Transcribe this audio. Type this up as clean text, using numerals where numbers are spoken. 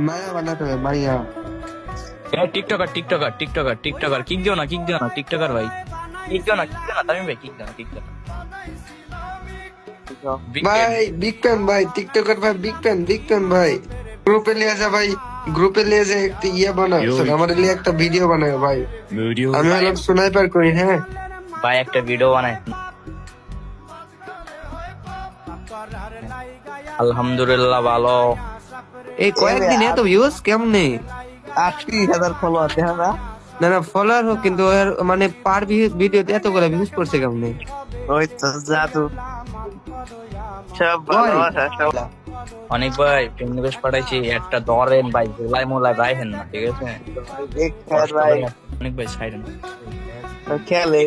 মায়া বানাতে হবে মায়া। Tiktoker tiktoker tiktoker tiktoker kick দিও না টিকটকার ভাই কিক দিও না তামিম ভাই কিক দিও না Big ভাই fan। বিগ ফ্যান ভাই, টিকটকার ভাই, বিগ ফ্যান ভাই। গ্রুপে লিয়ে যা ভাই, গ্রুপে লিয়ে যে একটা ইয়ে বানা, আমার লিয়ে একটা ভিডিও বানায় ভাই। আমি হলাম স্নাইপার করি, হ্যাঁ ভাই একটা ভিডিও বানাই আলহামদুলিল্লাহ ভালো। এই কয়েকদিন এত ভিউজ কেমনে? 80,000 ফলোয়ার দেখা না। না না, ফলোয়ার হোক কিন্তু ওর মানে পার ভিডিওতে এত করে ভিউজ করছে কেমনে? ওই তো জাদু সব ভালোবাসা সব। অনেক ভাই ফ্রেন্ড রিকোয়েস্ট পাঠাইছি একটা ধরেন ভাই গোলাই মোলাই ভাই হেন না ঠিক আছে দেখ ভাই অনেক ভাই সাইডেন খেলে